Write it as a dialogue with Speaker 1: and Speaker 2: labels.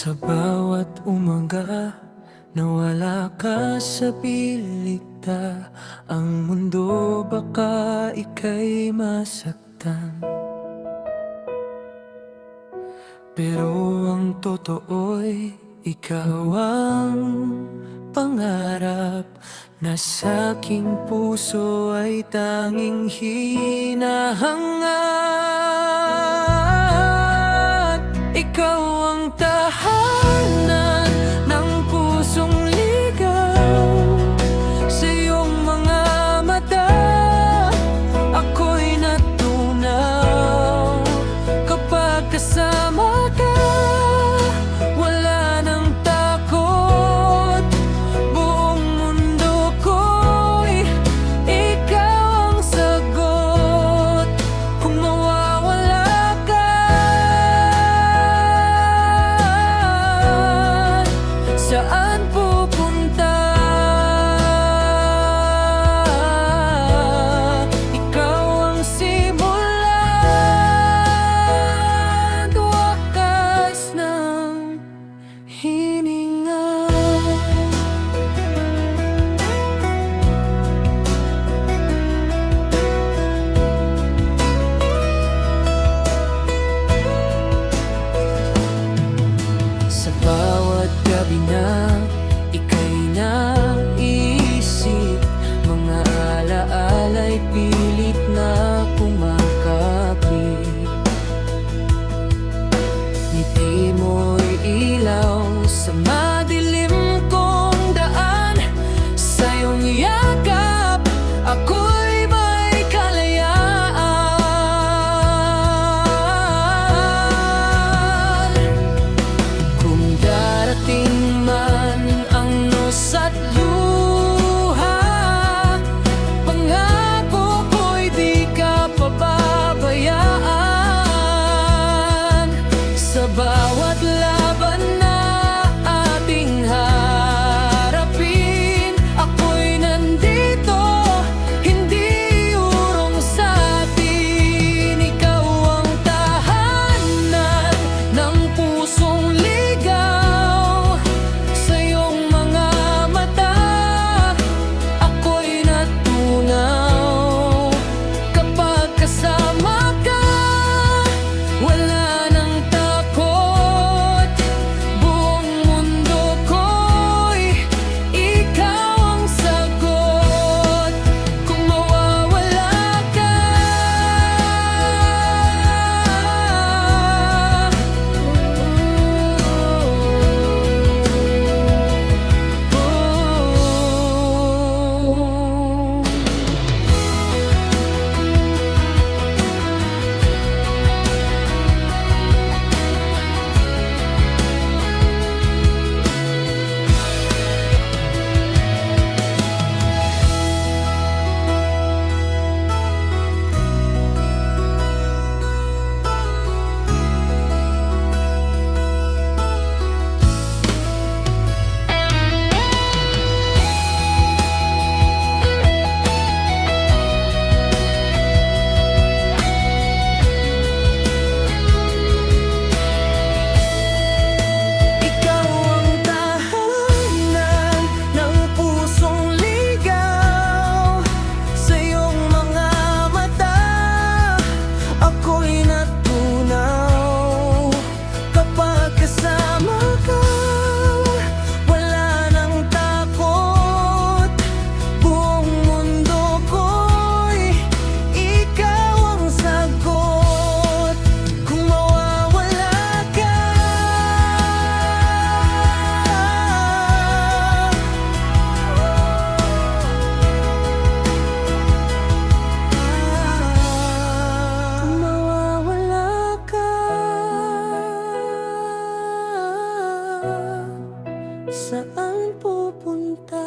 Speaker 1: Sa bawat umaga na wala ka sa piling ang mundo baka ika'y masaktan. Pero ang totoo'y ikaw ang pangarap na sa'king puso ay tanging hinahangad. Ikaw ang tahanan ng pusong ligaw. Sa iyong mga mata ako'y natunaw. Kapag kasama ka, wala nang takot. Buong mundo ko'y ikaw ang sagot. Kung mawawala ka, saan pupunta? Ikaw ang simula, wakas ng hininga. Sa bawat gabi na ika'y naiisip, mga alaala'y pilit na kumakapit. Ngiti mo'y ilaw sa madilim kong daan. Sa iyong yakap ako'y may kalayaan. Kung darating man ang nos at luha, pangako ko'y di ka pababayaan. Sa bawat laban na ating harapin, ako'y nandito, hindi urong sa'tin. Ikaw ang tahanan ng pusong ligaw. Sa iyong mga mata ako'y natunaw. Kapag kasama ka, wala nang takot. Buong mundo ko'y ikaw ang sagot. Kung mawawala ka, ikaw ang tahanan ng pusong ligaw. Sa iyong mga mata ako'y natunaw. Kapag kasama ka, wala nang takot. Buong mundo ko'y ikaw ang sagot. Kung mawawala ka, kung mawawala ka, saan pupunta?